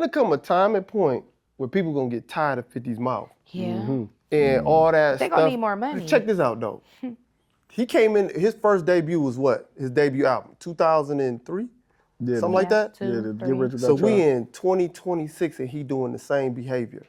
gonna come a time and point where people gonna get tired of 50's mouth. Yeah. And all that They stuff. gonna need more money. Check this out though. He came in, his first debut was what? His debut album, 2003? Yeah, Something like that? Two, Yeah, to three. get rich or So die we trying. in 2026 and he doing the same behavior.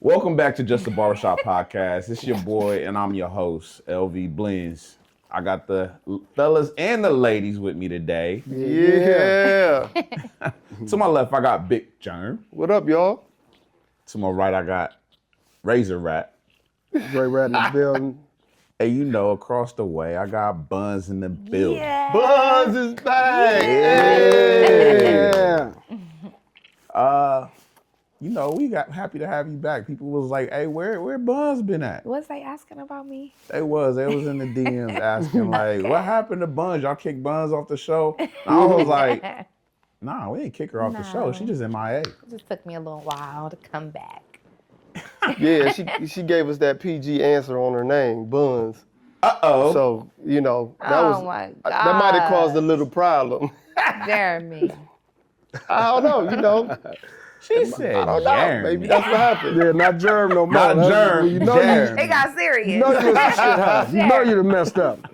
Welcome back to Just the Barbershop podcast. It's your boy, and I'm your host, LV Blends. I got the fellas and the ladies with me today. Yeah. To my left, I got Big Germ. What up, y'all? To my right, I got Razor Rat. Dre Rat in the building. And you know, across the way, I got Buns in the building. Yeah. Buzz is back. Yeah. You know, we got happy to have you back. People was like, hey, where Buns been at? Was they asking about me? They was in the DMs asking like, what happened to Buns? Y'all kicked Buns off the show? And I was like, nah, we ain't kick her off the show. She just MIA. It just took me a little while to come back. Yeah, she gave us that PG answer on her name, Buns. Uh-oh. So, you know, that My God. that might have caused a little problem. Jeremy. I don't know, you know. She said, I don't know. Jeremy. Maybe that's what happened. Yeah, not Germ no more. Not That's- Germ, You know Jeremy. It got serious. you know you done messed up.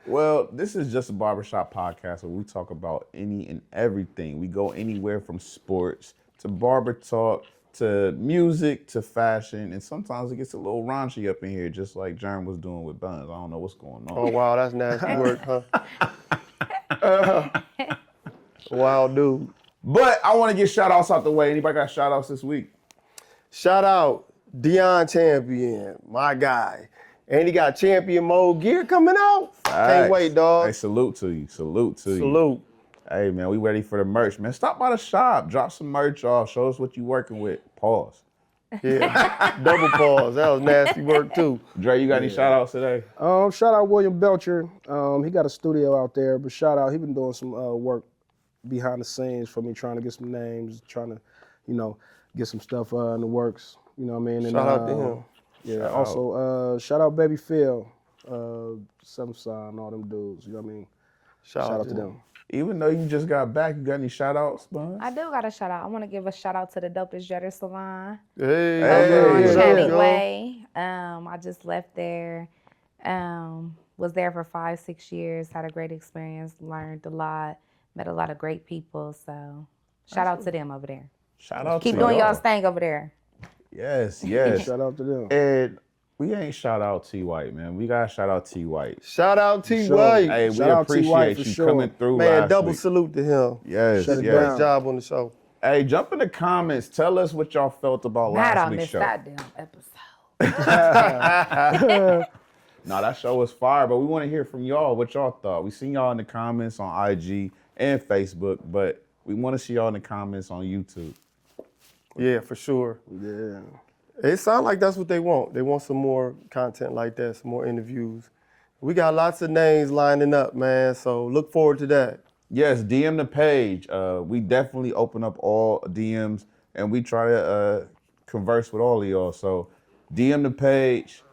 Well, this is Just a Barbershop podcast where we talk about any and everything. We go anywhere from sports to barber talk to music to fashion, and sometimes it gets a little raunchy up in here, just like Jerm was doing with Buns. I don't know what's going on. Oh, wow, that's nasty work, huh? Wild dude. But I want to get shout outs out the way. Anybody got shout outs this week? Shout out Deion Champion, my guy. And he got champion mode gear coming out. Can't wait, dog. Hey, salute to you. Salute to you. Salute. Hey, man, we ready for the merch, man. Stop by the shop. Drop some merch off. Show us what you working with. Pause. Yeah, double pause. That was nasty work, too. Dre, you got any shout outs today? Shout out William Belcher. He got a studio out there, but shout out, he been doing some work behind the scenes for me, trying to get some names, trying to, you know, get some stuff in the works. You know what I mean? And, Shout out to him. Yeah. Also, shout out Baby Phil, Seven Sign, all them dudes. You know what I mean? Shout out to them. Even though you just got back, you got any shout outs, Buns? I do got a shout out. I want to give a shout out to the Dopest Jetter Salon. Hey, Over on what up, Channing y'all? Way. I just left there. Was there for 5-6 years. Had a great experience. Learned a lot. Met a lot of great people. So shout out to them over there. Shout out Keep to doing y'all. y'all's thing over there. Yes, yes. Shout out to them. And we ain't shout out T White, man. We gotta shout out T White. Shout out T. Sure. White. Hey, we Shout out T. White appreciate for you sure. coming through Man, last double week. salute to him. Yes, Shut it yes. down. Great job on the show. Hey, jump in the comments. Tell us what y'all felt about Mad last I week's missed show. that damn episode. No, that show was fire, but we want to hear from y'all what y'all thought. We seen y'all in the comments on IG and Facebook, but we want to see y'all in the comments on YouTube. Yeah, for sure. Yeah. It sounds like that's what they want. They want some more content like that, some more interviews. We got lots of names lining up, man, so look forward to that. Yes, DM the page. We definitely open up all DMs and we try to converse with all of y'all. So DM the page.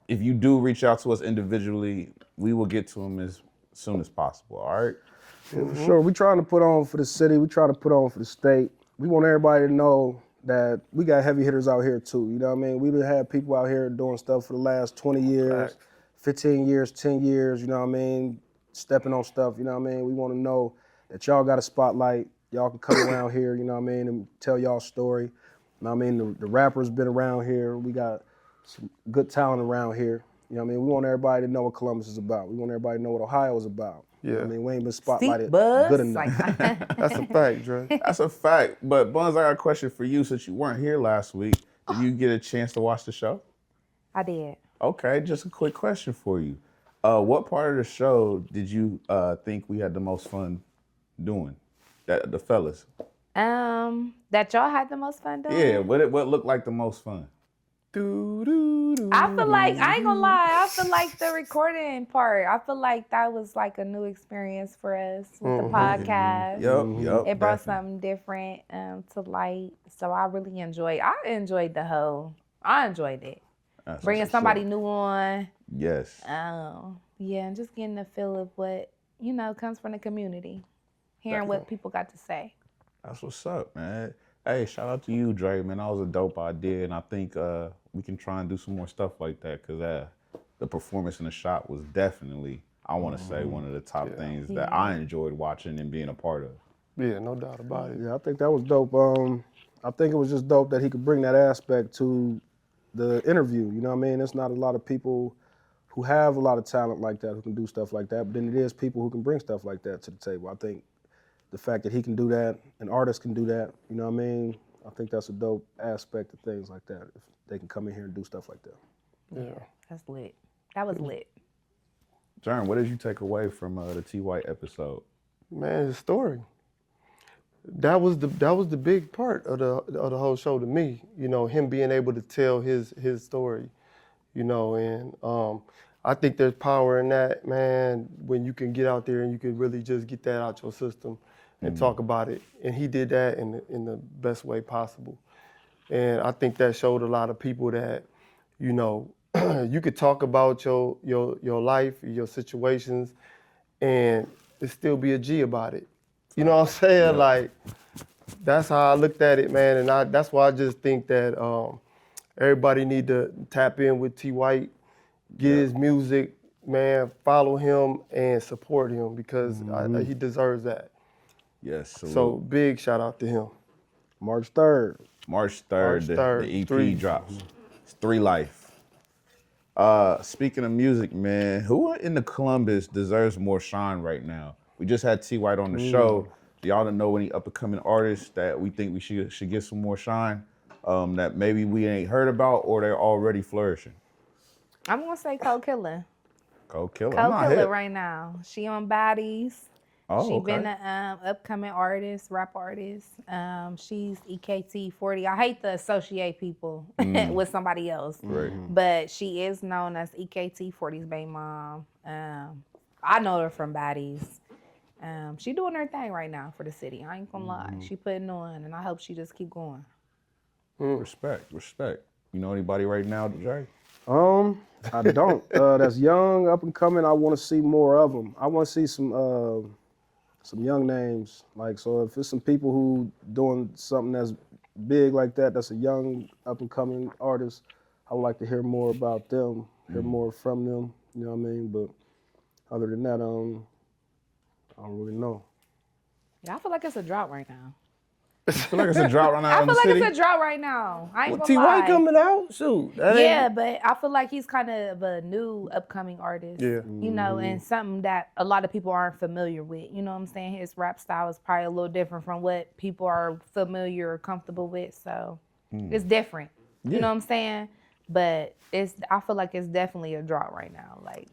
If you do reach out to us individually, we will get to them as soon as possible, all right? For sure. We trying to put on for the city. We trying to put on for the state. We want everybody to know that we got heavy hitters out here too. You know what I mean? We done had people out here doing stuff for the last 20 years, 15 years, 10 years, you know what I mean? Stepping on stuff, you know what I mean? We want to know that y'all got a spotlight. Y'all can come around here, you know what I mean, and tell y'all story. You know what I mean? The rappers been around here. We got some good talent around here. You know what I mean? We want everybody to know what Columbus is about. We want everybody to know what Ohio is about. Yeah. I mean, we ain't been spotlighted Buzz. good enough. That's a fact, Dre. That's a fact. But Buns, I got a question for you since you weren't here last week. Did you get a chance to watch the show? I did. Okay, just a quick question for you. What part of the show did you think we had the most fun doing? The fellas. That y'all had the most fun doing? Yeah, what looked like the most fun? I feel like, I ain't gonna lie, I feel like the recording part, I feel like that was like a new experience for us with the podcast. Yep. It brought definitely. something different to light. So I really enjoyed it. I enjoyed it. That's Bringing what's somebody up. new on. Yes. Yeah, and just getting a feel of what, comes from the community. Hearing what people got to say. That's what's up, man. Hey, shout out to you, Dre, man. That was a dope idea, and I think we can try and do some more stuff like that because the performance in the shop was definitely, I want to say, one of the top things that I enjoyed watching and being a part of. Yeah, no doubt about it. Yeah, I think that was dope. I think it was just dope that he could bring that aspect to the interview. You know what I mean? It's not a lot of people who have a lot of talent like that who can do stuff like that, but then it is people who can bring stuff like that to the table. I think the fact that he can do that, an artist can do that, you know what I mean? I think that's a dope aspect of things like that, if they can come in here and do stuff like that. Yeah. That's lit. That was lit. Jern, what did you take away from the T.I episode? Man, his story. That was the big part of the whole show to me. Him being able to tell his story. And I think there's power in that, man. When you can get out there and you can really just get that out your system and talk about it. And he did that in the best way possible. And I think that showed a lot of people that, you could talk about your life, your situations, and it still be a G about it. You know what I'm saying? Yeah. Like, that's how I looked at it, man. And that's why I just think that everybody need to tap in with T. White, get his music, man, follow him and support him because he deserves that. Yes. So big shout out to him. March 3rd. March 3rd, the EP Three. drops. It's 3 Life. Speaking of music, man, who in the Columbus deserves more shine right now? We just had T. White on the show. Do y'all don't know any up-and-coming artists that we think we should get some more shine, that maybe we ain't heard about or they're already flourishing? I'm gonna say Cold Killer. Cold Killer. Cold I'm not Killer hip. right now. She on Baddies. Oh, She okay. been an upcoming artist, rap artist. She's EKT 40. I hate to associate people with somebody else, Right. but she is known as EKT 40's baby mom. I know her from Baddies. She doing her thing right now for the city. I ain't gonna lie. She putting on, and I hope she just keep going. Respect. You know anybody right now, Dre? I don't. That's young, up and coming. I want to see more of them. I want to see some young names. Like, so if it's some people who doing something that's big like that, that's a young, up and coming artist, I would like to hear more about them, hear more from them. You know what I mean? But other than that, I don't really know. Yeah, I feel like it's a drought right now. I feel like it's a drought right now I in the feel like city. it's a drought right now. I ain't Well, gonna T. lie. White coming out? Shoot. that ain't- Yeah, but I feel like he's kind of a new upcoming artist. Yeah. You know, and something that a lot of people aren't familiar with. You know what I'm saying? His rap style is probably a little different from what people are familiar or comfortable with. So it's different. You know what I'm saying? But I feel like it's definitely a drought right now. Like,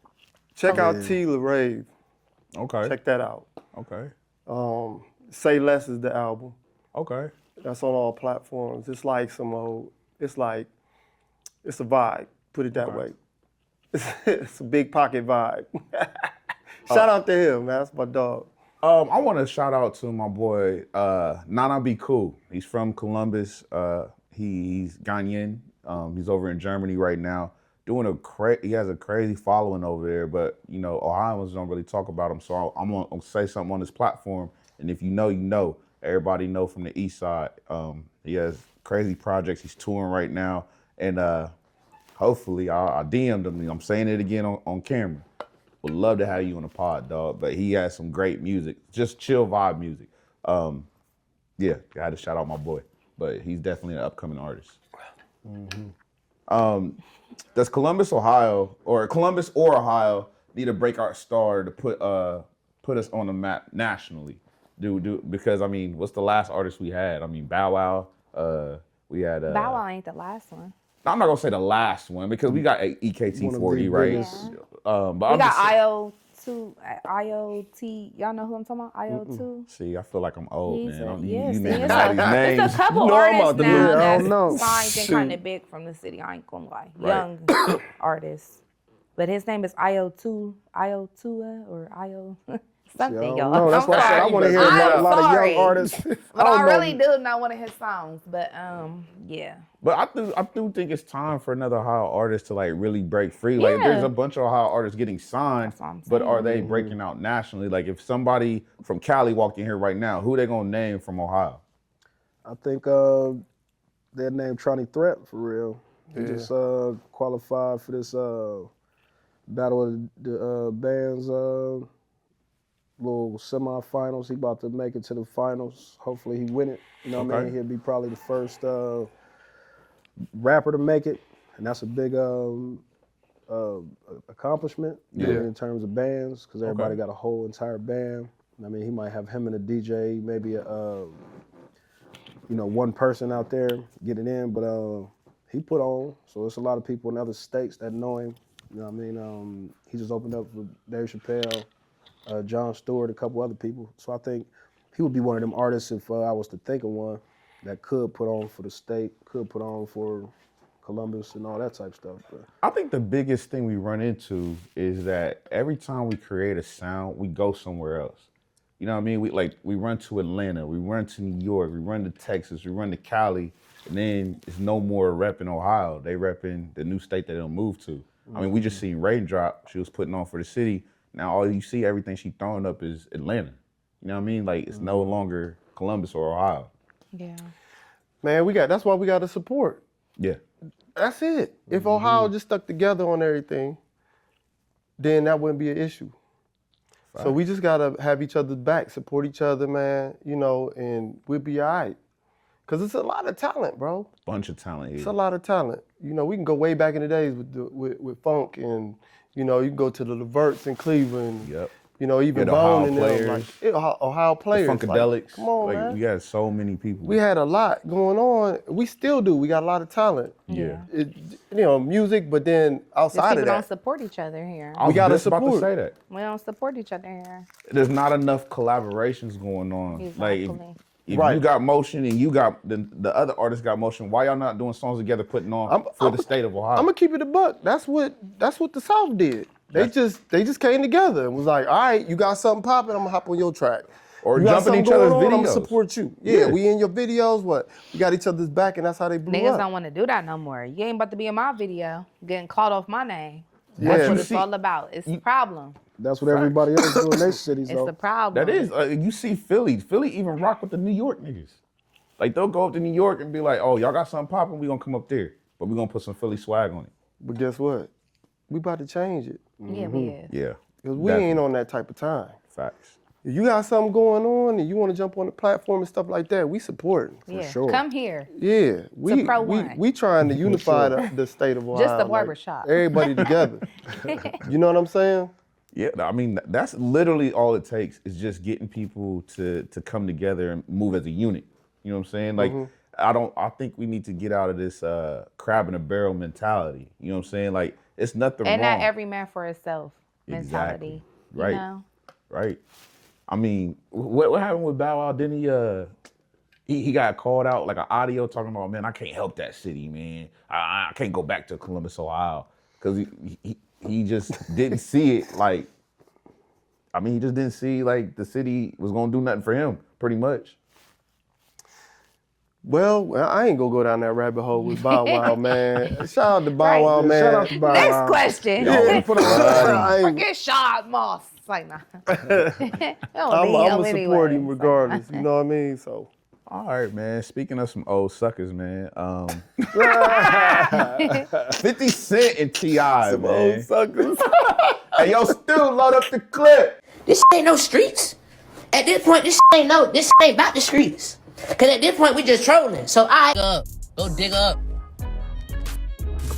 Check out T. LaRave. Okay. Check that out. Okay. Say Less is the album. Okay. That's on all platforms. It's like it's a vibe, put it that way. It's a big pocket vibe. Shout out to him, man. That's my dog. I want to shout out to my boy Nana Be Cool. He's from Columbus. He's Ghanaian. He's over in Germany right now, doing he has a crazy following over there. But you know, Ohioans don't really talk about him. So I'm gonna say something on this platform, and if you know, you know. Everybody know from the East Side. He has crazy projects. He's touring right now, and hopefully I DM'd him. I'm saying it again on camera. Would love to have you on the pod, dog. But he has some great music, just chill vibe music. Yeah, I had to shout out my boy, but he's definitely an upcoming artist. Does Columbus or Ohio need a breakout star to put us on the map nationally? Because I mean, what's the last artist we had? I mean, Bow Wow. We had Bow Wow ain't the last one. I'm not gonna say the last one because we got EKT 40, right? biggest- But We I'm got just saying- IO IO2, IOT. Y'all know who I'm talking about? IO2. See, I feel like I'm old, He's man. yes, You see, naming it's all these names. it's a couple You know I'm artists out the now loop. Yeah, I don't know. that's signed and kind Shoot. of big from the city. I ain't gonna lie, Right. young artists. But his name is IO2, IO2 or IO something, I don't y'all. know. That's I'm why I said I sorry. want to hear a I'm lot of sorry. young artists. But don't I know. really do know one of his songs. But yeah. But I do think it's time for another Ohio artist to like really break free. Like there's Yeah. a bunch of Ohio artists getting signed, That's what I'm but are saying. they breaking out nationally? Like if somebody from Cali walked in here right now, who they gonna name from Ohio? I think they're named Tronny Threat for real. He just qualified for this Battle of the Bands little semifinals. He about to make it to the finals. Hopefully he win it. You know what I Okay. mean? He'll be probably the first rapper to make it, and that's a big accomplishment. You know what I mean, in terms of bands, because everybody got a whole entire band. I mean, he might have him and a DJ, maybe one person out there getting in, but he put on. So it's a lot of people in other states that know him. You know what I mean? He just opened up with Dave Chappelle, Jon Stewart, a couple other people. So I think he would be one of them artists if I was to think of one that could put on for the state, could put on for Columbus and all that type of stuff. But I think the biggest thing we run into is that every time we create a sound, we go somewhere else. You know what I mean? We run to Atlanta, we run to New York, we run to Texas, we run to Cali, and then it's no more repping Ohio. They repping the new state that they'll move to. I mean, we just seen Raindrop. She was putting on for the city. Now all you see, everything she throwing up is Atlanta. You know what I mean? Like it's no longer Columbus or Ohio. Yeah. Man, that's why we got to support. Yeah. That's it. If Ohio just stuck together on everything, then that wouldn't be an issue. So we just gotta have each other's back, support each other, man, and we'll be all right. Cause it's a lot of talent, bro. Bunch of talent here. It's a lot of talent. We can go way back in the days with funk and, you can go to the Leverts in Cleveland. Yep. Even the Bone Ohio and players. them, Ohio The players. Funkadelics. Come on, man. We got so many people. We had a lot going on. We still do. We got a lot of talent. Yeah. Music, but then Just outside people of don't that, support each other here. I was gotta just about to support. say that. We don't support each other here. There's not enough collaborations going on. Exactly. Like if Right. you got motion and you got the other artists got motion, why y'all not doing songs together putting on for the state of Ohio? I'm gonna keep it a buck. That's what the South did. They just came together and was like, all right, you got something popping, I'm gonna hop on your track. Or you got jump in something each other's going on, I'm videos. gonna support you. Yeah. Yeah, we in your videos. What? We got each other's back, and that's how they blew Niggas up. don't want to do that no more. You ain't about to be in my video, getting called off my name. Yeah. That's what You it's see- all about. It's the problem. that's what everybody else do in their cities, It's though. the problem. That is, you see Philly even rock with the New York niggas. Like they'll go up to New York and be like, oh, y'all got something popping, we gonna come up there. But we gonna put some Philly swag on it. But guess what? We about to change it. Yeah, we is. Yeah. Because we ain't on that type of time. Facts. If you got something going on and you want to jump on the platform and stuff like that, we support. Yeah. sure. Come here. Yeah, we Pro One. we trying to unify the state of Ohio. Just the like, barbershop. everybody together. You know what I'm saying? Yeah, I mean that's literally all it takes is just getting people to come together and move as a unit. You know what I'm saying? Like I think we need to get out of this crab in a barrel mentality. You know what I'm saying? Like it's nothing And wrong. not every man for himself Exactly. mentality. Right. You know? Right. I mean, what happened with Bow Wow? Didn't he got called out like an audio talking about, man, I can't help that city, man. I can't go back to Columbus, Ohio. Because he just didn't see it like, I mean, he just didn't see like the city was going to do nothing for him, pretty much. Well, I ain't gonna go down that rabbit hole with Bow Wow, man. Shout out to Bow Wow, man. Shout out to Bow Next Wow. question. Yeah, I ain't- Forget Shad Moss. It's like, nah. I'm gonna support him regardless. You know what I mean? So All right, man. Speaking of some old suckers, man. 50 Cent and T.I, man. old suckers. Hey, yo, still load up the clip. This ain't no streets. At this point, this ain't about the streets. Cause at this point, we just trolling. So go dig up.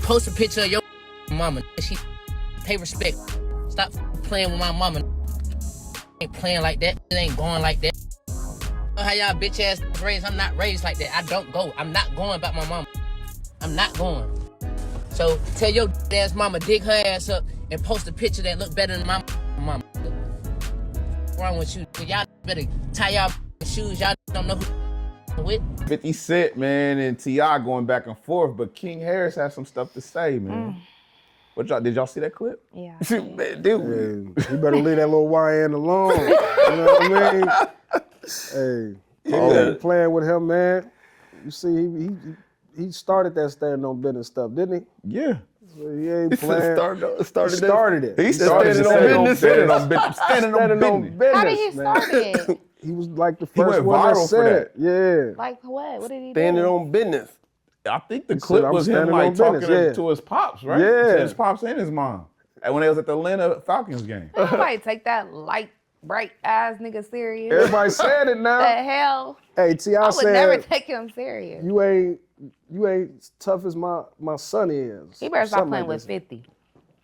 Post a picture of your mama. She pay respect. Stop playing with my mama. Ain't playing like that. It ain't going like that. How y'all bitch ass raised? I'm not raised like that. I don't go. I'm not going about my mama. I'm not going. So tell your ass mama dig her ass up and post a picture that look better than my mama. wrong with you? Y'all better tie y'all shoes. Y'all don't know who with. 50 Cent, man, and T.I going back and forth, but King Harris has some stuff to say, man. What y'all, did y'all see that clip? Yeah. Man, dude. Hey, he better leave that little YN alone. You know what I mean? Hey, keep playing with him, man. You see, he started that standing on business stuff, didn't he? Yeah. So he ain't playing. Started He started it. He started standing on business. business. Standing on business. How did he man. start it? He was like the He first went one that viral for said that. it. Yeah. Like what? What did he Standing do? on business. I think the He said, clip "I'm was him standing like on talking business," yeah. to his pops, right? Yeah. To his pops and his mom. And when they was at the Atlanta Falcons game. Nobody take that light, bright ass nigga serious. Everybody said it The now. hell? Hey, T.I. I would said, never take him serious. you ain't tough as my son is. He better stop Something playing like with that. 50.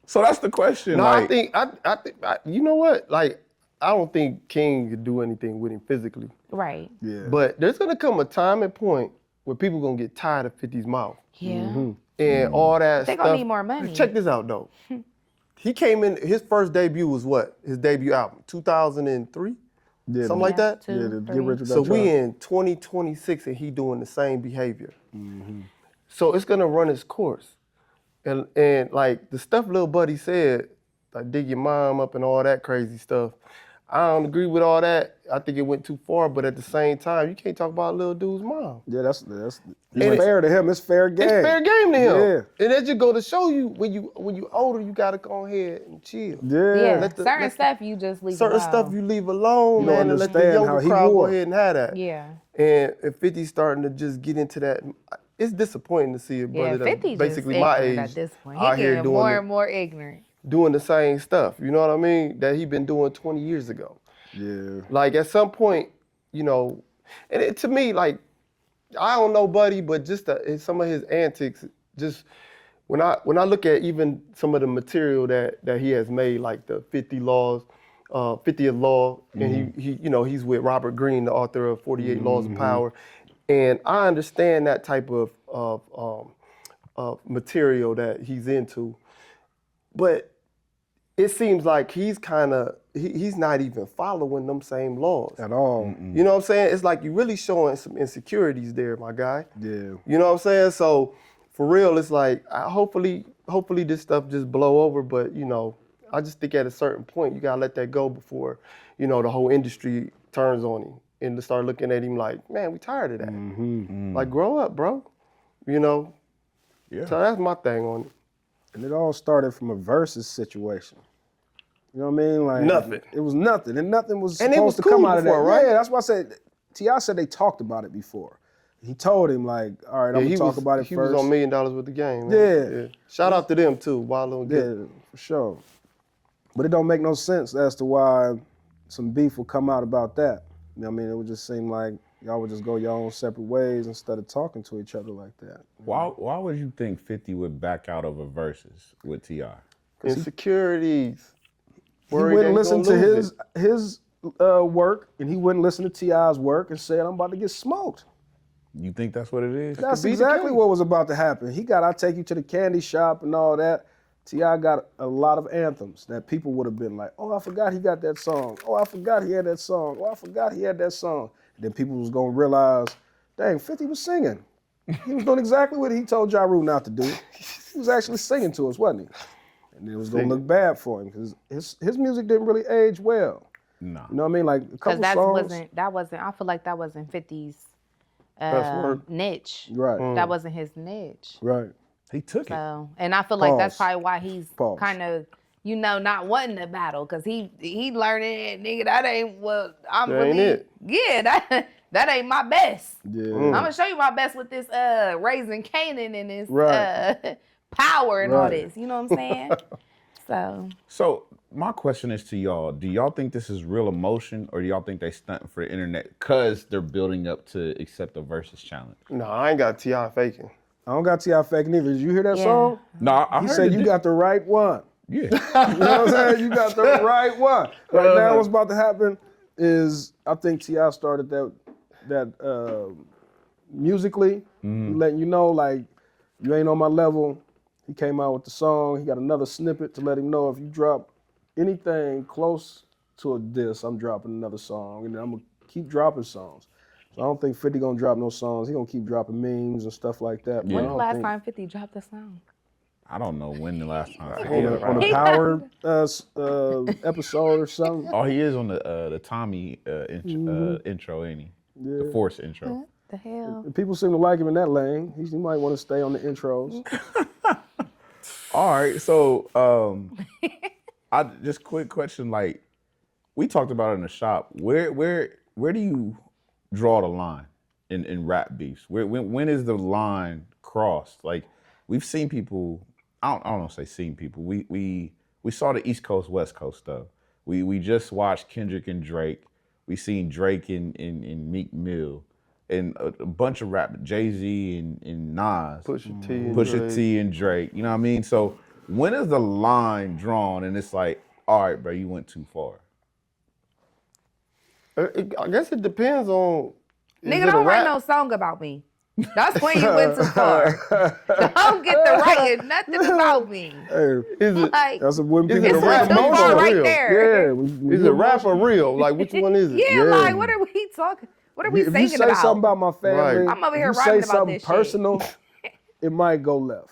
So that's the question. No, like, I think, you know what? Like, I don't think King could do anything with him physically. Right. Yeah. But there's gonna come a time and point where people gonna get tired of 50's mouth Yeah. and all that They stuff. gonna need more money. Check this out though. He came in. His first debut was what? His debut album, 2003, Yeah, something like that. Two, Yeah, to three. get rich or So die we trying. in 2026 and he doing the same behavior. So it's gonna run its course. And like the stuff Lil Buddy said, like dig your mom up and all that crazy stuff. I don't agree with all that. I think it went too far, but at the same time, you can't talk about little dude's mom. Yeah, that's it's- fair to him. It's fair game. It's fair game to him. Yeah. And that just go to show you when you older, you gotta go ahead and chill. Yeah. Let the- Certain let the- stuff you just leave Certain alone. stuff you leave alone, You man, and let the understand how younger he crowd go wore. ahead and have that. Yeah. And if 50's starting to just get into that, it's disappointing to see a Yeah, brother 50 that's just basically my ignorant age at this point. out He here getting more and more ignorant. doing the same stuff. You know what I mean? That he been doing 20 years ago. Yeah. Like at some point, you know, and to me, like, I don't know Buddy, but just some of his antics, just when I look at even some of the material that he has made, like the 50 laws, 50th law, and he you know, he's with Robert Greene, the author of 48 Laws of Power, and I understand that type of material that he's into, but it seems like he's he's not even following them same laws. At all. You know what I'm saying? It's like you're really showing some insecurities there, my guy. Yeah. You know what I'm saying? So for real, it's like hopefully this stuff just blow over. But you know, I just think at a certain point you gotta let that go before, you know, the whole industry turns on him and to start looking at him like, man, we tired of that. Like grow up, bro. You know. Yeah. So that's my thing on it. And it all started from a versus situation. You know what I mean? Like Nothing. It was nothing, and nothing was And it supposed was to cool come out of that. before, right? Yeah, that's why I said T.I. said they talked about it before. He told him like, all right, I'm gonna talk about it he first. was on $1 Million with the game. Man. Yeah. Shout out to them too. Wallow and Gip. Yeah, for sure. But it don't make no sense as to why some beef will come out about that. You know what I mean? It would just seem like y'all would just go your own separate ways instead of talking to each other like that. why would you think 50 would back out of a versus with T.I? Insecurities. He Worried wouldn't they listen gonna to lose his work, and he wouldn't listen to T.I.'s work and said, I'm about to get smoked. You think that's what it is? That's be the exactly case. what was about to happen. He got, I Take You to the Candy Shop and all that. T.I. got a lot of anthems that people would have been like, oh, I forgot he got that song. Oh, I forgot he had that song. Oh, I forgot he had that song. And then people was gonna realize, dang, 50 was singing. He was doing exactly what he told Ja Rule not to do. He was actually singing to us, wasn't he? And it was gonna look bad for him because his music didn't really age well. No. You know what I mean? Like a Because couple that songs. wasn't, I feel like that wasn't 50's Best work. niche. Right, That wasn't his niche. right. He took it. So, and I feel like that's Pause. probably why he's Pause. kind of, you know, not wanting to battle because he learning it, nigga. That ain't what I'm That really. ain't it. Yeah, that ain't my best. Yeah. I'm gonna show you my best with this raising Canaan and this Right. power and all Right. this. You know what I'm saying? So So my question is to y'all, do y'all think this is real emotion or do y'all think they stunting for the internet because they're building up to accept a versus challenge? No, I ain't got T.I. faking. I don't got T.I. faking either. Did you hear that Yeah. song? No, I He heard said it. you got the right one. Yeah. You know what I'm saying? You got the right one. Right now, what's about to happen is I think T.I. started that musically, he letting you know like you ain't on my level. He came out with the song. He got another snippet to let him know if you drop anything close to a diss, I'm dropping another song, and then I'm gonna keep dropping songs. So I don't think 50 gonna drop no songs. He gonna keep dropping memes and stuff like that. Yeah. When I the don't last think time 50 dropped a song? I don't know when the last time. on a power episode or something. Oh, he is on the Tommy intro, ain't he? The Force intro. What the hell? And people seem to like him in that lane. He might want to stay on the intros. All right, so I just quick question, like we talked about it in the shop. Where do you draw the line in rap beefs? When is the line crossed? Like we've seen people. I don't know. Say seen people. We saw the East Coast West Coast stuff. We just watched Kendrick and Drake. We seen Drake in Meek Mill, and a bunch of rap, Jay-Z and Nas, Pusha T and Drake. You know what I mean? So when is the line drawn and it's like, all right, bro, you went too far? I guess it depends on. Nigga, don't write no song about me. That's when you went too far. Don't get the writing nothing about me. Hey, Like, that's when people it's rap too emotional, far right real. there. Yeah, Is it rap or real? Like, which one is it? Yeah, like, what are we talking? What are we if singing you say about? something about my family, Right. I'm over if here you writing say about something this shit. personal, it might go left.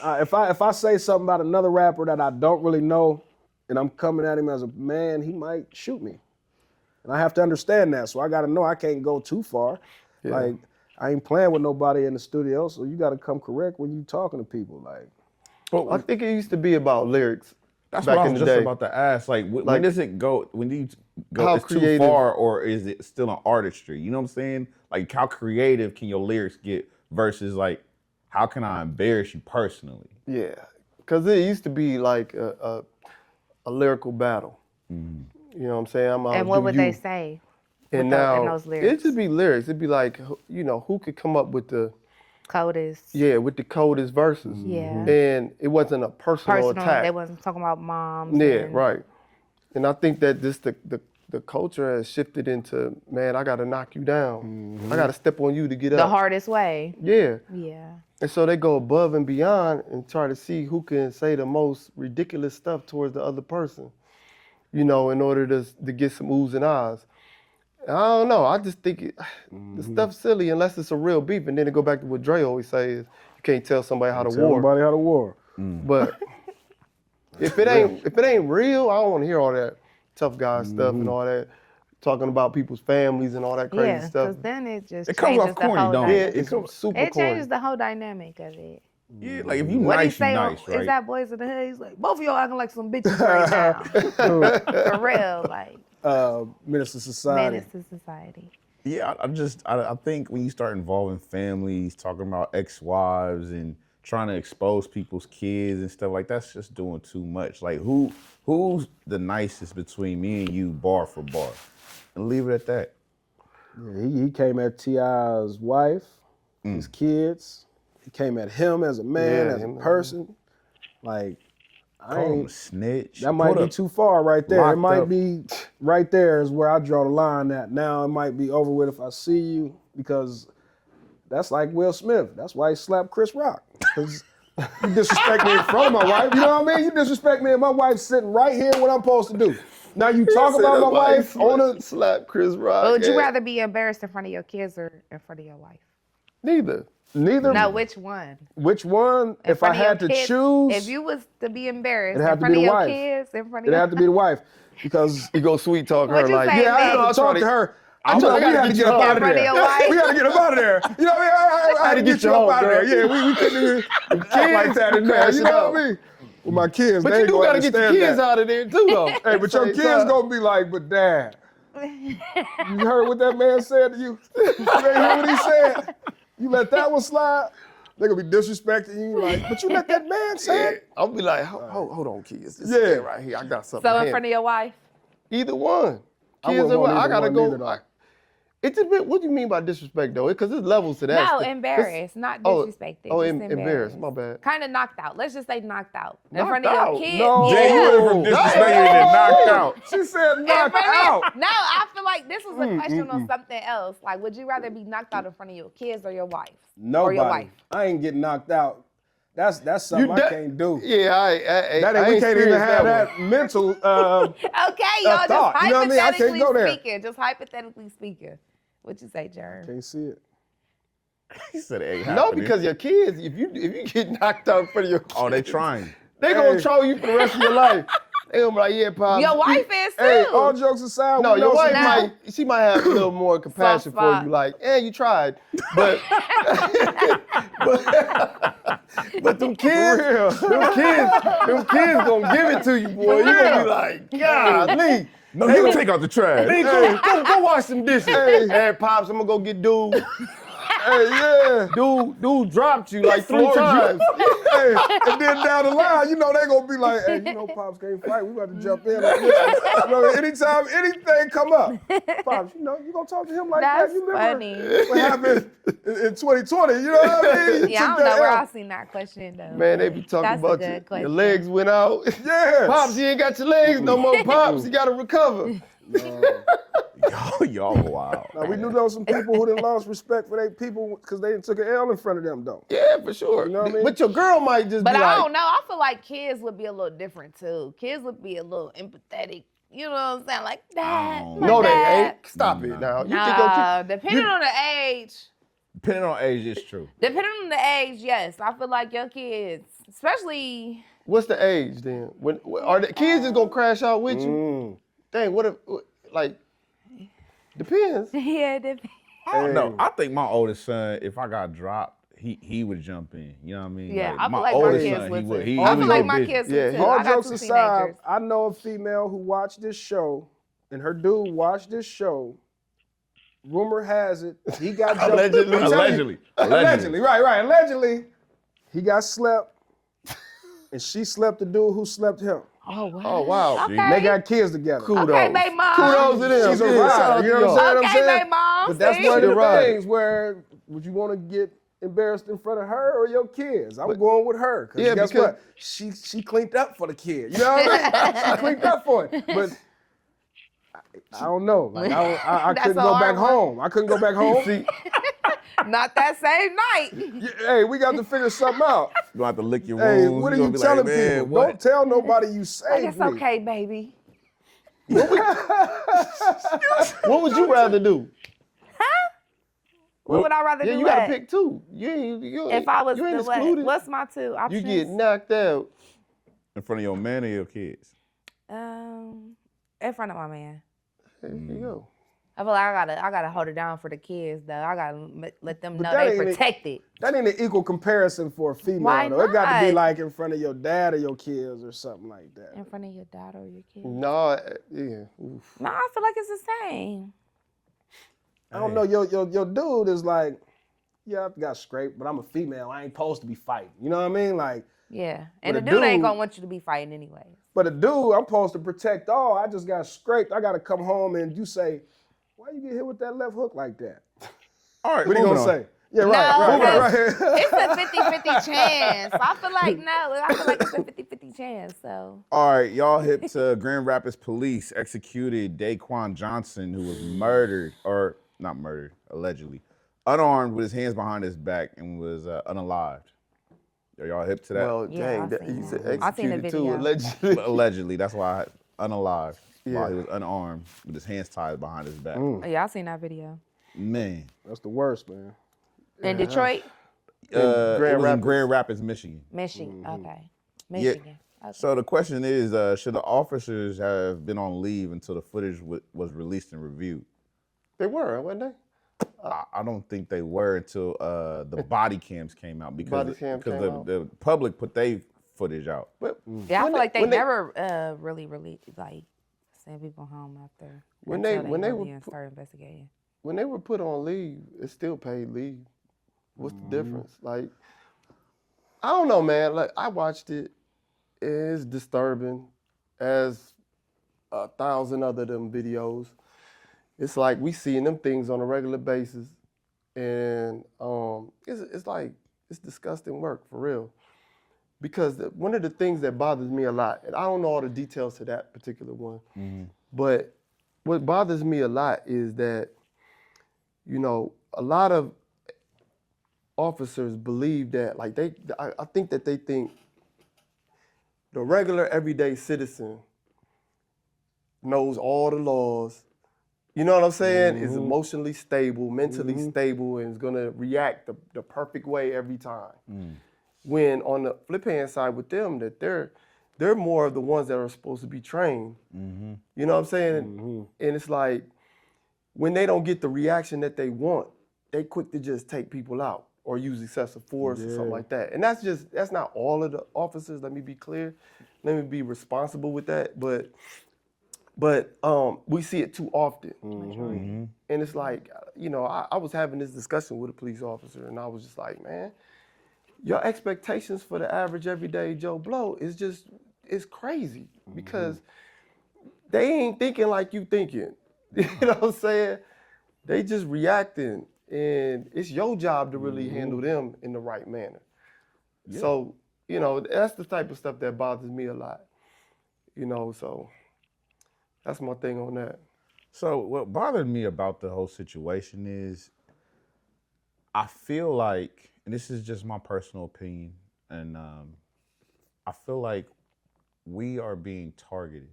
If I say something about another rapper that I don't really know, and I'm coming at him as a man, he might shoot me, and I have to understand that. So I got to know I can't go too far. Yeah. Like I ain't playing with nobody in the studio, so you got to come correct when you talking to people. Like I think it used to be about lyrics. That's back what I in was the just day. about to ask. Like, when Like, does it go? When do you go? how It's too creative- far, or is it still an artistry? You know what I'm saying? Like, how creative can your lyrics get versus like, how can I embarrass you personally? Yeah, because it used to be like a lyrical battle. Mm-hmm. You know what I'm saying? And what would they say? And with now in those lyrics? it'd just be lyrics. It'd be like, you know, who could come up with the Coldest. with the coldest verses. Yeah. And it wasn't a personal attack. They wasn't talking about moms. Yeah, and- right. And I think that this the culture has shifted into, man, I gotta knock you down. I gotta step on you to get The up. hardest way. Yeah. Yeah. And so they go above and beyond and try to see who can say the most ridiculous stuff towards the other person, you know, in order to get some oohs and ahs. I don't know. I just think the stuff's silly unless it's a real beef. And then to go back to what Dre always say is, you can't tell somebody how to tell war. somebody how to war. But if it ain't real, I don't want to hear all that tough guy stuff and all that talking about people's families and all that crazy Yeah, stuff. because then it just It comes changes off the corny, whole don't it? Yeah, dynamic. it's super It corny. changes the whole dynamic of it. Yeah, like if you What he nice, you say? nice, right? Is that Boys in the Hood? He's like, both of y'all acting like some bitches right now. For real, like Menace to society. menace to society. Yeah, I think when you start involving families, talking about ex-wives and trying to expose people's kids and stuff like that's just doing too much. Like who's the nicest between me and you, bar for bar? And leave it at that. Yeah, he came at T.I.'s wife, his kids. He came at him as a man, Yeah, as a him, person. Like, I Call him a ain't. snitch. That might Put be up- too far right there. It locked might up. be right there is where I draw the line at. Now it might be over with if I see you because that's like Will Smith. That's why he slapped Chris Rock. Because you disrespect me in front of my wife. You know what I mean? You disrespect me and my wife's sitting right here what I'm supposed to do. Now you talk about my wife on a... slap Chris Rock. But would you yeah. rather be embarrassed in front of your kids or in front of your wife? Neither. Neither. No, which one? Which one? In If I front of your had to kids? choose, If you was to be embarrassed It'd have in to front be of the your wife. kids, in front of it'd your have to be the wife. Because, You go sweet talk her What'd you like, say, yeah, I babe? know, I talked to her. I told her we had to get up out of in front of there. your wife? We had to get up out of there. You know what I mean? I had to get you up out of there. Yeah, we couldn't even act like that in there. You know what I mean? With my kids, But they you ain't do gonna gotta get your understand kids that. out of there too, though. Hey, but your kids gonna be like, but dad, you heard what that man said to you? You ain't hear what he said? You let that one slide? They gonna be disrespecting you like, but you let that man say it? I'll be like, hold on, kids. This Yeah. right here. I got something. So in handy. front of your wife? Either one. I Kids wouldn't or want what? I either gotta one go. either, though. It's a bit. What do you mean by disrespect though? Because there's levels to that. No, It's- embarrassed, not oh, disrespected. oh, just embarrassed. My bad. Kind of knocked out. Let's just say knocked out. In Knocked front of out? your kids. No. Yeah. Jay, you went from disrespected and knocked out. She said In knocked front of out. No, I feel like this was a question on something else. Like, would you rather be knocked out in front of your kids or your wife? Nobody. Or your wife? I ain't getting knocked out. That's something I can't do. Yeah, We can't even have that mental. Okay, y'all, thought, just you know what I mean? I can't hypothetically go there. speaking. Just hypothetically speaking. What you say, Jerm? Can't see it. He said it ain't No, happening. because your kids, if you get knocked out in front of your kids, Oh, they trying. they gonna troll you for the rest of your life. They gonna be like, yeah, Pops. Your wife is too. Hey, all jokes aside, No, we your know wife some- she might have a little more compassion for spot. you, like, you tried. But but them kids gonna give it to you, boy. You gonna be like, golly. No, you take out the trash. Hey, go wash some dishes. Hey, Pops, I'm gonna go get dude. Hey, yeah. Dude dropped you like 3 Floored you. times. Hey, and then down the line, you know they gonna be like, hey, you know Pops can't fight. We about to jump in. Like, you know, anytime anything come up, Pops, you know you gonna talk to him like That's that. You remember funny. what happened in 2020? You know what I mean? You Yeah, I took don't know that where L. I seen that question though. Man, they be talking That's a about good your question. legs went out. Yeah. Pops, you ain't got your legs no more, Pops. You gotta recover. Y'all wild. Now, we knew there was some people who done lost respect for their people because they took an L in front of them, though. Yeah, for sure. You know what I mean? But your girl might just But be I like, don't know. I feel like kids would be a little different too. Kids would be a little empathetic. You know what I'm saying? Like that. Oh. my no, they dad. ain't. Stop it now. You think your Nah, kid, depending on the age. Depending on age, it's true. Depending on the age, yes. I feel like your kids, especially. what's the age then? When are the kids just gonna crash out with you? Dang, what if like depends. Yeah, depends. I don't know. I think my oldest son, if I got dropped, he would jump in. You know what I mean? Yeah, I feel my like my oldest kids son, would he would. too. He I feel was like a my bitch. kids Yeah, would too. All I got jokes 2 aside, teenagers. I know a female who watched this show, and her dude watched this show. Rumor has it he got jumped. Allegedly. I'm telling you. Allegedly. Right. Allegedly, he got slept, and she slept the dude who slept him. Oh wow. Oh wow. Okay. They got kids together. Kudos. Okay, baby mom. Kudos to them. She's a Yeah, shout out rider. to You know y'all. what I'm Okay, saying? baby mom. But that's see? one of the You're right. things where would you want to get embarrassed in front of her or your kids? I'm going with her. Yeah, guess because- what? She cleaned up for the kid. You know what I mean? She cleaned up for it. But I don't know. Like I That's couldn't a go hard back one. home. I couldn't go back home. See, Not that same night. Hey, we got to figure something out. You gonna have to lick your Hey, wounds. what are gonna you be telling like, man, people? what? Don't tell nobody you Like, saved it's me. okay, baby. what would you rather do? What would I rather Yeah, do? you gotta what? pick 2. You ain't If I was you ain't the what? excluded. What's my 2 You options? get knocked out. In front of your man or your kids? In front of my man. There you go. I feel like I gotta hold it down for the kids though. I gotta let them But know that they ain't it. protected. That ain't an equal comparison for a female, Why though. It got to be not? like in front of your dad or your kids or something like that. In front of your daughter or your kids. No, yeah. Oof. No, I feel like it's the same. I don't know. Your dude is like, yeah, I got scraped, but I'm a female. I ain't supposed to be fighting. You know what I mean? Like, Yeah. And But the a dude ain't dude- gonna want you to be fighting anyway. but a dude, I'm supposed to protect all. I just got scraped. I got to come home and you say, why you get hit with that left hook like that? All right, What are you moving gonna on. say? Yeah, No, right. It's a 50-50 chance. I feel like it's a 50-50 chance. So All right, y'all hip to Grand Rapids police executed Daquan Johnson, who was murdered, or not murdered, allegedly, unarmed with his hands behind his back and was unalived. Are y'all hip to that? Well, Yeah, dang, I seen you said that. I seen the executed too, video. allegedly. Allegedly, that's why unalived. While Yeah. he was unarmed with his hands tied behind his back. yeah, I seen that video. Man. That's the worst, man. In Detroit, It was in Rapids. Grand Rapids, Michigan. Michigan. Okay. Yeah. Michigan. Okay. So the question is, should the officers have been on leave until the footage was released and reviewed? They were, weren't they? I don't think they were until the body cams came out because Body cam came the, out. the public put their footage out. But Yeah, I when feel like they when never really like send people home after When until they- when they really were start investigating. when they were put on leave, it's still paid leave. What's the difference? Like, I don't know, man. Like, I watched it. It's disturbing, as 1,000 other them videos. It's like we seeing them things on a regular basis, and it's like it's disgusting work for real. Because one of the things that bothers me a lot, and I don't know all the details to that particular one, but what bothers me a lot is that, you know, a lot of officers believe that, like I think that they think the regular everyday citizen knows all the laws. You know what I'm saying? Is emotionally stable, mentally stable, and is gonna react the perfect way every time. When on the flip hand side with them, that they're more of the ones that are supposed to be trained. You know what I'm saying? And it's like when they don't get the reaction that they want, they quick to just take people out or use excessive force or something like that. And that's not all of the officers. Let me be clear. Let me be responsible with that. But we see it too often. And it's like, you know, I was having this discussion with a police officer, and I was just like, man, your expectations for the average everyday Joe Blow it's crazy because they ain't thinking like you thinking. You know what I'm saying? They just reacting, and it's your job to really handle them in the right manner. So, you know, that's the type of stuff that bothers me a lot. You know, so that's my thing on that. So what bothered me about the whole situation is I feel like, and this is just my personal opinion, and I feel like we are being targeted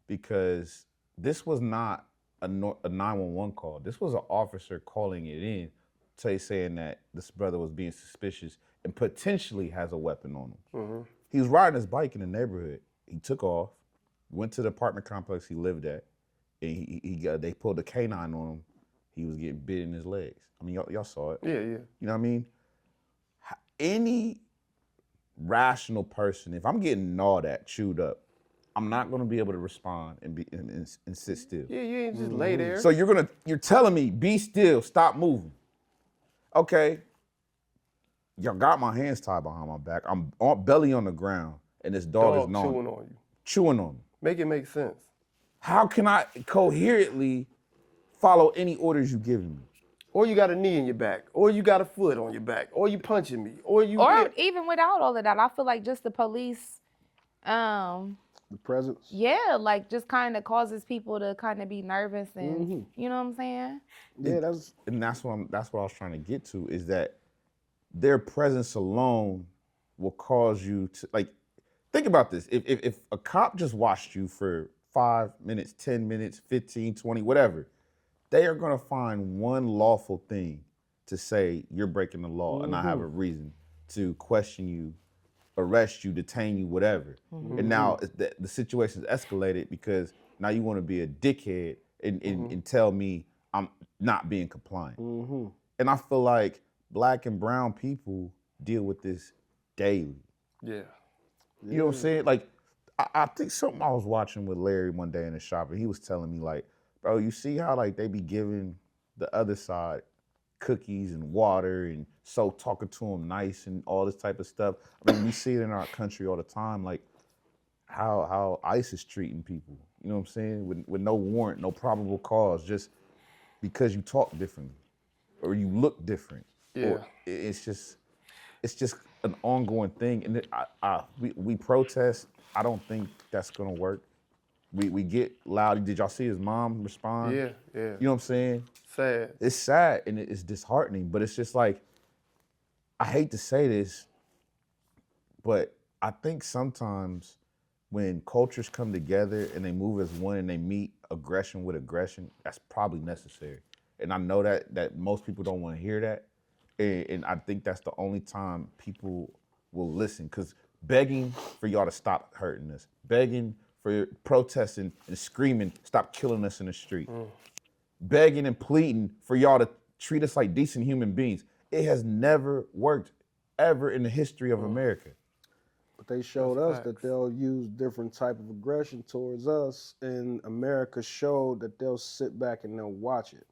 because this was not a 911 call. This was an officer calling it in, saying that this brother was being suspicious and potentially has a weapon on him. He was riding his bike in the neighborhood. He took off, went to the apartment complex he lived at, and they pulled a canine on him. He was getting bit in his legs. I mean, y'all saw it. Yeah. You know what I mean? Any rational person, if I'm getting gnawed at, chewed up, I'm not gonna be able to respond and sit still. Yeah, you ain't just lay there. So you're telling me, be still, stop moving. Okay. Y'all got my hands tied behind my back. I'm belly on the ground, and this dog is gnawing, chewing on you. chewing on me. Make it make sense. How can I coherently follow any orders you giving me? Or you got a knee in your back, or you got a foot on your back, or you punching me, or you. Or even without all of that, I feel like just the police, The presence. yeah, like just kind of causes people to kind of be nervous and you know what I'm saying? Yeah, that's That's what I was trying to get to, is that their presence alone will cause you to, like, think about this. If a cop just watched you for 5 minutes, 10 minutes, 15, 20, whatever, they are gonna find one lawful thing to say you're breaking the law and I have a reason to question you, arrest you, detain you, whatever. And now the situation's escalated because now you wanna be a dickhead and tell me I'm not being compliant. And I feel like Black and brown people deal with this daily. Yeah. You know what I'm saying? Like, I think something I was watching with Larry one day in the shop, and he was telling me, like, bro, you see how, like, they be giving the other side cookies and water and so talking to them nice and all this type of stuff. I mean, we see it in our country all the time, like how ICE is treating people. You know what I'm saying? With no warrant, no probable cause, just because you talk differently or you look different. Yeah. Or it's just an ongoing thing, and we protest. I don't think that's gonna work. We get loud. Did y'all see his mom respond? Yeah. You know what I'm saying? Sad. It's sad and it's disheartening, but it's just like, I hate to say this, but I think sometimes when cultures come together and they move as one and they meet aggression with aggression, that's probably necessary. And I know that most people don't want to hear that. And I think that's the only time people will listen, because begging for y'all to stop hurting us, begging for protesting and screaming, stop killing us in the street, begging and pleading for y'all to treat us like decent human beings. It has never worked ever in the history of America. But they showed us that they'll use different type of aggression towards us, and America showed that they'll sit back and they'll watch it.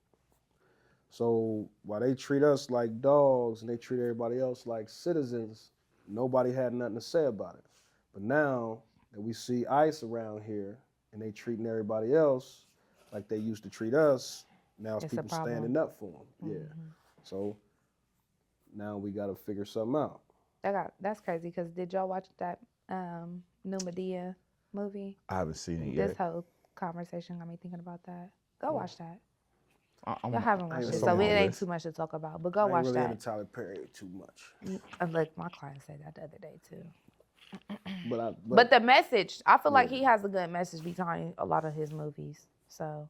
So while they treat us like dogs and they treat everybody else like citizens, nobody had nothing to say about it. But now that we see ICE around here and they treating everybody else like they used to treat us, now it's people standing up for them. Yeah. So now we got to figure something out. That's crazy, because did y'all watch that new Medea movie? I haven't seen it yet. This whole conversation got me thinking about that. Go watch that. Y'all haven't watched ain't it, really so it on ain't list. too much to talk about. But I go ain't watch really that. into Tyler Perry too much. Look, my client said that the other day too. But The message, I feel like he has a good message behind a lot of his movies. So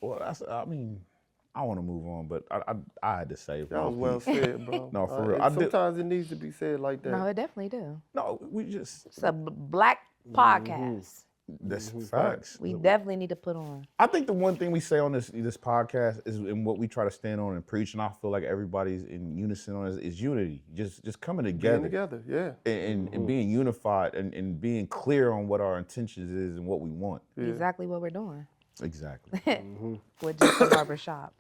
Well, I mean, I want to move on, but I had to say That was well said, bro. No, for real. Sometimes it needs to be said like that. no, it definitely do. No, we just It's a black podcast. that's facts. We definitely need to put on. I think the one thing we say on this podcast is, and what we try to stand on and preach, and I feel like everybody's in unison on is unity. Just coming together. Being together, yeah. And being unified and being clear on what our intentions is and what we want. Exactly what we're doing. Exactly. With just the barbershop.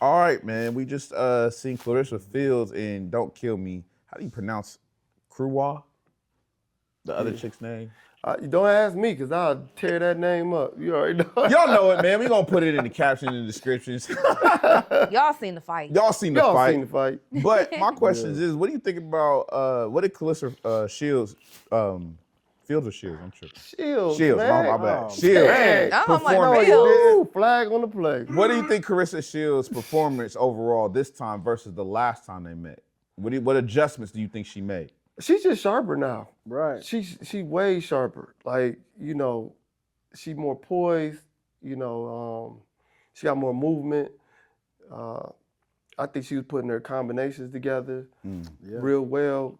All right, man. We just seen Clarissa Shields in Don't Kill Me. How do you pronounce Crewa? The other chick's name? You don't ask me, because I'll tear that name up. You already know. Y'all know it, man. We gonna put it in the caption and the descriptions. Y'all seen the fight. Y'all seen the Y'all fight. seen the fight. But my question is, what do you think about what did Clarissa Shields, Fields or Shields? I'm tripping. Shields, Shields, man. my bad. Oh, Shields. man. I'm like, performance. Fields. Ooh, flag on the play. What do you think Clarissa Shields' performance overall this time versus the last time they met? What adjustments do you think she made? She's just sharper now. right. She way sharper. Like, you know, she more poised. You know, she got more movement. I think she was putting her combinations together real well.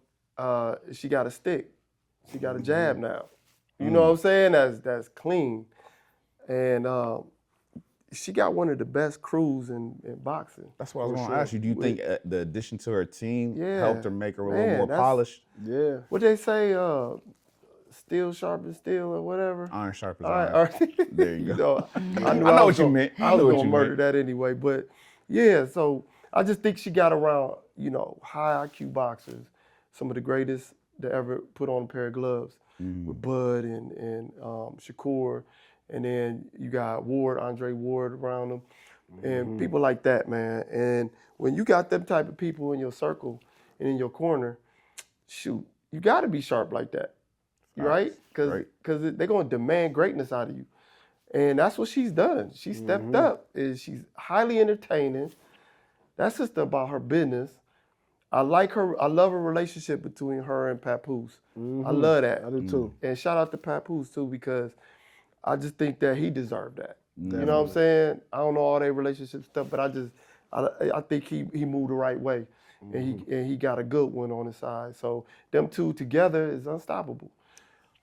She got a stick. She got a jab now. You know what I'm saying? That's clean. And she got one of the best crews in boxing. That's what I was going to ask you. Do you think the addition to her team Yeah. helped her make her a little Man, more that's- polished? Yeah. What they say? Steel sharp as steel or whatever. Iron sharp as All iron. right. There you go. I knew I know what was you gonna- meant. I I know was what gonna you murder meant. that anyway, but yeah. So I just think she got around, you know, high IQ boxers, some of the greatest to ever put on a pair of gloves, with Bud and Shakur, and then you got Andre Ward around them, and people like that, man. And when you got them type of people in your circle and in your corner, shoot, you got to be sharp like that, right? Because they're gonna demand greatness out of you, and that's what she's done. She stepped up. She's highly entertaining. That's just about her business. I like her. I love her relationship between her and Papoose. I love that. I do too. And shout out to Papoose too, because I just think that he deserved that. You know what I'm saying? I don't know all their relationship stuff, but I think he moved the right way, and he got a good one on his side. So them two together is unstoppable.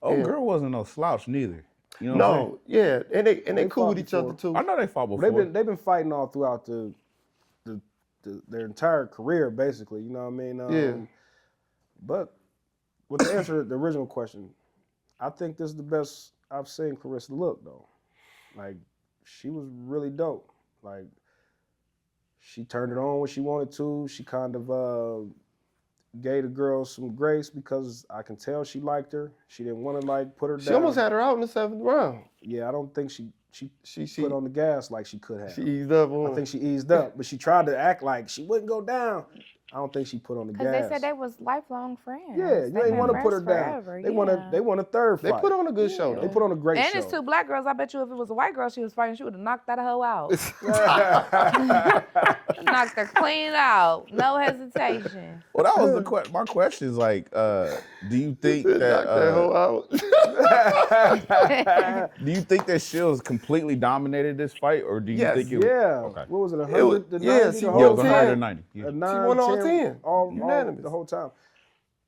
Oh, girl wasn't no slouch neither. You know what I'm No, yeah, and they cool fought with each other before. too. I know they fought before. They've been fighting all throughout their entire career, basically. You know what I mean? Yeah. But with the answer to the original question, I think this is the best I've seen Clarissa look, though. Like, she was really dope. Like, she turned it on when she wanted to. She kind of gave the girl some grace because I can tell she liked her. She didn't want to, like, put her down. She almost had her out in the 7th round. Yeah, I don't think she She put on the gas like she could have. She eased up on I her. think she eased up, but she tried to act like she wouldn't go down. I don't think she put on the gas. Because they said they was lifelong friends. Yeah, you ain't want to put her down. Forever, They want a third They fight. put on a good show. They put on a great And show. it's two black girls. I bet you if it was a white girl she was fighting, she would have knocked that hoe out. Knocked her clean out. No hesitation. Well, that was my question is like, do you think Knock that hoe that out. do you think that Shields completely dominated this fight, or do you Yes. think it? Yeah. Okay. What was it? 100? It was- the yeah, 90, she the won whole Yeah, it was 10. 190. Yeah. A 9, won all 10, 10. all Unanimous. the whole time.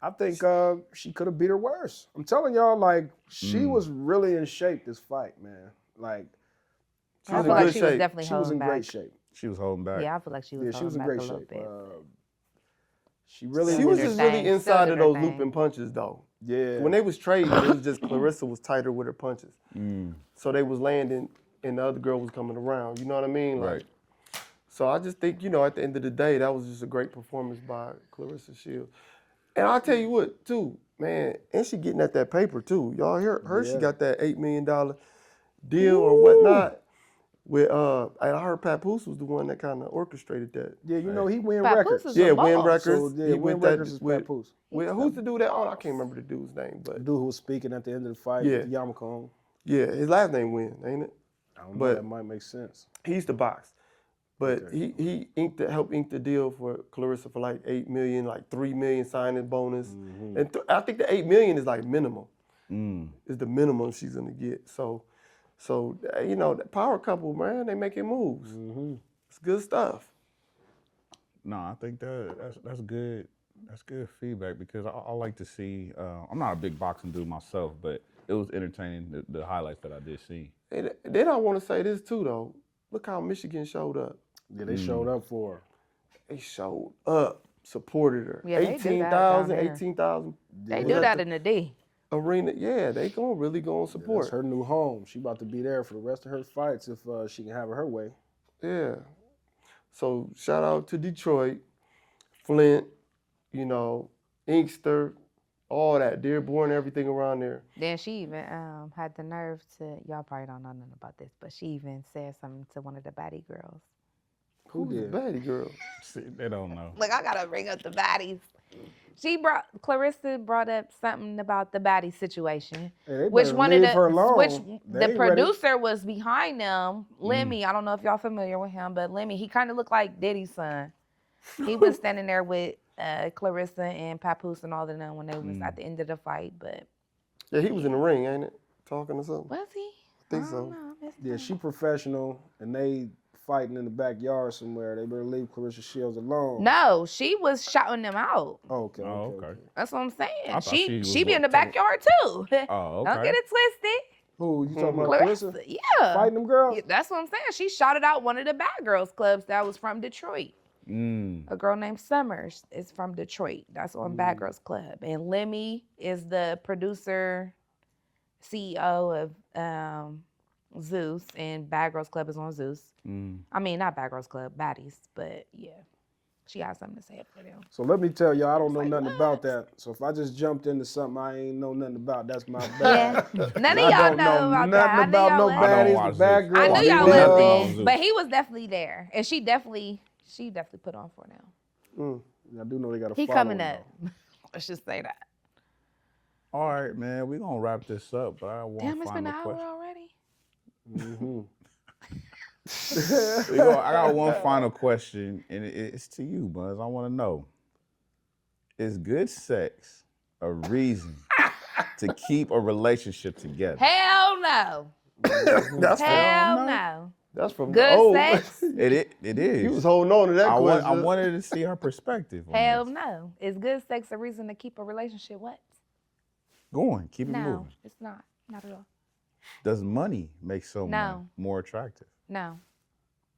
I think she could have beat her worse. I'm telling y'all, like, she was really in shape this fight, man. Like, She I was feel in like good she was shape. definitely she was holding in back. great shape. She was holding back. Yeah, I feel like she was Yeah, she was in holding great back a shape. little bit. She really She was Still just did her really thing. inside Still of did those her thing. looping punches, though. yeah. When they was trading, it was just Clarissa was tighter with her punches. So they was landing, and the other girl was coming around. You know what I mean? Like, Right. so I just think, you know, at the end of the day, that was just a great performance by Clarissa Shields. And I'll tell you what, too, man, and she getting at that paper, too. Y'all heard she Yeah. got that $8 million deal or whatnot. With and I heard Papoose was the one that kind of orchestrated that. Yeah, you know, he win Papoose records. is Yeah, a Win boss. Records. So, yeah, He win went that records is with- Papoose. Who's the dude that? Oh, I can't remember the dude's name, The but dude who was speaking at the end of the fight, Yeah. the Yamako. yeah, his last name Win, ain't it? I don't know, But- that might make sense. He used to box. But he helped ink the deal for Clarissa for like $8 million, like $3 million signing bonus, and I think the $8 million is like minimum. Is the minimum she's gonna get. So you know, the power couple, man, they making moves. It's good stuff. No, I think that's good. That's good feedback because I like to see. I'm not a big boxing dude myself, but it was entertaining the highlights that I did see. And then I want to say this too, though. Look how Michigan showed up. Yeah, they showed up for her. They showed up, supported her. Yeah, they do that down there. 18,000. They do that in the D. Arena, yeah, they really gonna support. That's her new home. She about to be there for the rest of her fights if she can have it her way. Yeah. So shout out to Detroit, Flint, you know, Inkster, all that, Dearborn, everything around there. Then she even had the nerve to, y'all probably don't know nothing about this, but she even said something to one of the baddie girls. Who's the baddie girl? See, they don't know. Look, I gotta bring up the baddies. Clarissa brought up something about the baddie situation, Hey, which the the producer was behind them. Lemmy, I don't know if y'all familiar with him, but Lemmy, he kind of looked like Diddy's son. He was standing there with Clarissa and Papoose and all of them when they was at the end of the fight, but Yeah, he was in the ring, ain't it? Talking or something. was he? Think I so. don't know. Yeah, she professional, and they fighting in the backyard somewhere. They better leave Clarissa Shields alone. No, she was shouting them out. Okay. Oh, okay. That's what I'm saying. I thought she was She be in the gonna backyard too. Oh, Don't okay. get it twisted. Who, you talking about Clarissa, Clarissa? yeah. Fighting them girls? Yeah, that's what I'm saying. She shouted out one of the bad girls clubs that was from Detroit. A girl named Summers is from Detroit. That's on Bad Girls Club. And Lemmy is the producer, CEO of Zeus, and Bad Girls Club is on Zeus. I mean, not Bad Girls Club, Baddies, but yeah. She has something to say for them. So let me tell y'all, I don't know like, nothing what? about that. So if I just jumped into something I ain't know nothing about, that's my Yeah. bad. None of I y'all don't know about nothing that. I knew about y'all no wasn't. I don't baddies, watch the bad Zeus. girls. I knew Watch y'all Zeus. Nothing wasn't, about Zeus. but he was definitely there. And she definitely put on for them. I do know they got a He coming up. Let's just say that. All right, man. We're gonna wrap this up, but I want Damn, it's been final an hour question. already? I got one final question, and it's to you, Buzz. I want to know: is good sex a reason to keep a relationship together? Hell no. That's Hell no. no. That's from the Good old. sex? It is. You was holding on to that I question. wanted to see her perspective on Hell this. no. Is good sex a reason to keep a relationship? What? Go on, keep it No, moving. it's not. Not at all. Does money make someone No. more attractive? No.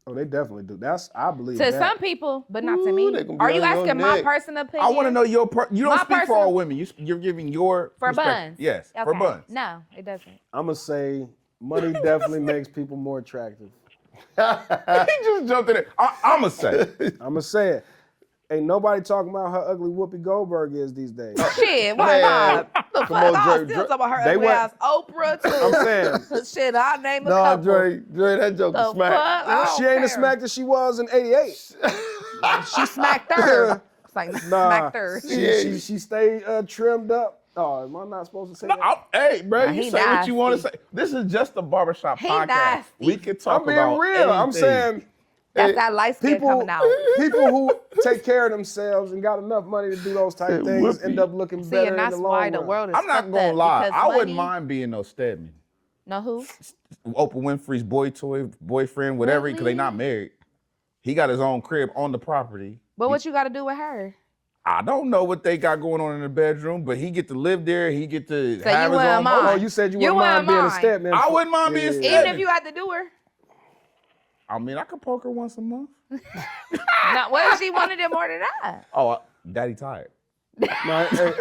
Oh, they definitely do. I believe To that. some people, but not to Ooh, me. they gonna be Are you on your asking my neck. personal opinion? I want to know your you don't My speak for all personal- women. You're giving your For perspective. buns. Yes, Okay. for buns. No, it doesn't. I'm going to say money definitely makes people more attractive. He just jumped in it. I'ma say. I'm going to say it. Ain't nobody talking about how ugly Whoopi Goldberg is these days. Shit, why not? The fuck? on, I'm Dre, still Dre. talking about her They ugly went- ass Oprah, too. I'm saying. Shit, I'll name a Nah, couple. Dre, that joke The is smack. fuck? I don't She ain't care. as smacked as she was in 88. She smacked her. It's like smacked her. She stayed trimmed up. Oh, am I not supposed to say that? Hey, bro, Nah, you he say what you want to nasty. say. This is just a barbershop He podcast. nasty. We can talk I'm being about real. I'm anything. saying That's that light skin people, coming out. people who take care of themselves and got enough money to do those type of things Whoopi. end up looking See, better and that's in the long why run. the world is I'm not fucked gonna up, lie. because I wouldn't money- mind being no Stedman. No, who? Oprah Winfrey's boyfriend, whatever, because they not married. He got his own crib on the property. But what you got to do with her? I don't know what they got going on in the bedroom, but he get to live there. He get to So have you his wouldn't own. mind? Oh, you said you You wouldn't mind being a wouldn't stepman. I wouldn't mind being Yeah. Stedman. Even if you had to do her? I mean, I could poke her once a month. No, what if she wanted it more than that? Oh, daddy tired. No, hey, You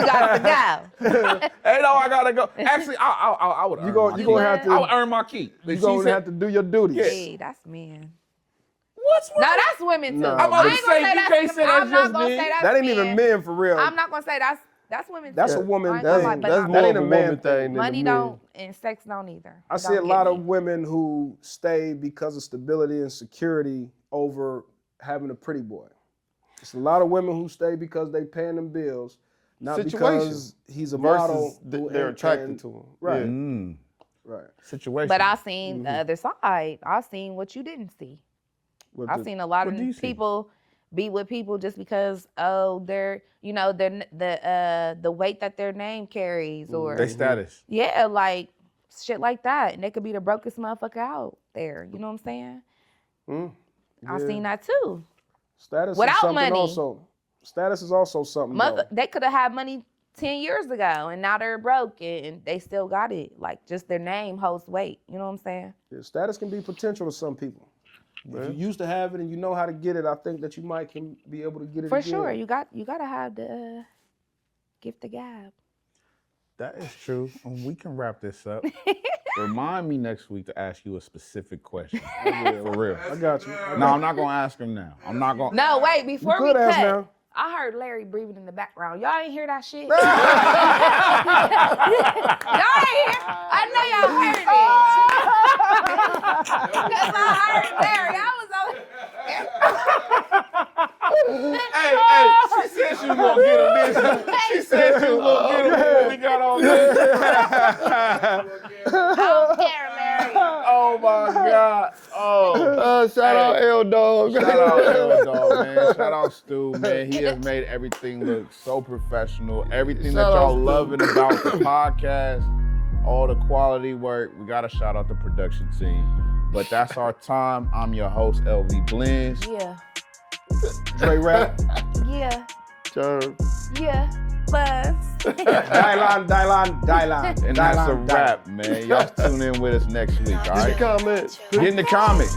got to go. Hey, no, I gotta go. Actually, I would. You gonna have I would to. earn my keep. You She gonna said- have to do your duties. Hey, that's men. What's wrong? No, that's women too. No. I I'm about to ain't gonna say, say you that's can't say I'm that's not just gonna men. say that's That ain't men. even men for real. I'm not gonna say that's women too. That's a woman I ain't gonna thing. lie, but That's not more that of ain't a a man woman thing than money a man. don't and sex don't either. I It see a don't lot get of me. women who stay because of stability and security over having a pretty boy. It's a lot of women who stay because they paying them bills, not Situation. because he's a model. Versus who they're ain't- attracted and- to him. Right. Yeah. Right. Situation. But I seen the other side. I seen what you didn't see. I've seen a lot of what do you see? people be with people just because they're the weight that their name carries or They status. yeah, like shit like that, and they could be the brokest motherfucker out there. You know what I'm saying? I've seen that too. Status Without is something money. also. Status is also something. though. They could have had money 10 years ago, and now they're broke, and they still got it. Like just their name holds weight. You know what I'm saying? Yeah, status can be potential to some people. If you used to have it and you know how to get it, I think that you might can be able to get it For again. sure, you gotta have the gift of gab. That is true. We can wrap this up. Remind me next week to ask you a specific question. For real. I got you. No, I'm not gonna ask him now. I'm not gonna. No, wait, before we could ask cut, now. I heard Larry breathing in the background. Y'all ain't hear that shit? y'all ain't hear? I know y'all heard it. Because I heard Larry. I was Hey, she said she was gonna get him this. She said she was gonna get him when we got on this. I don't care, Larry. Oh my God. Oh. Shout out L Dog. Shout out L Dog, man. Shout out Stu, man. He has made everything look so professional. Everything that Shout y'all out Stu. loving about the podcast, all the quality work. We gotta shout out the production team. But that's our time. I'm your host, LV Blends. Yeah, Dre Rap. yeah, Sure. yeah. Buzz. Dylan. And that's a wrap, man. Y'all tune in with us next week, all right? Comment. Get in the comments.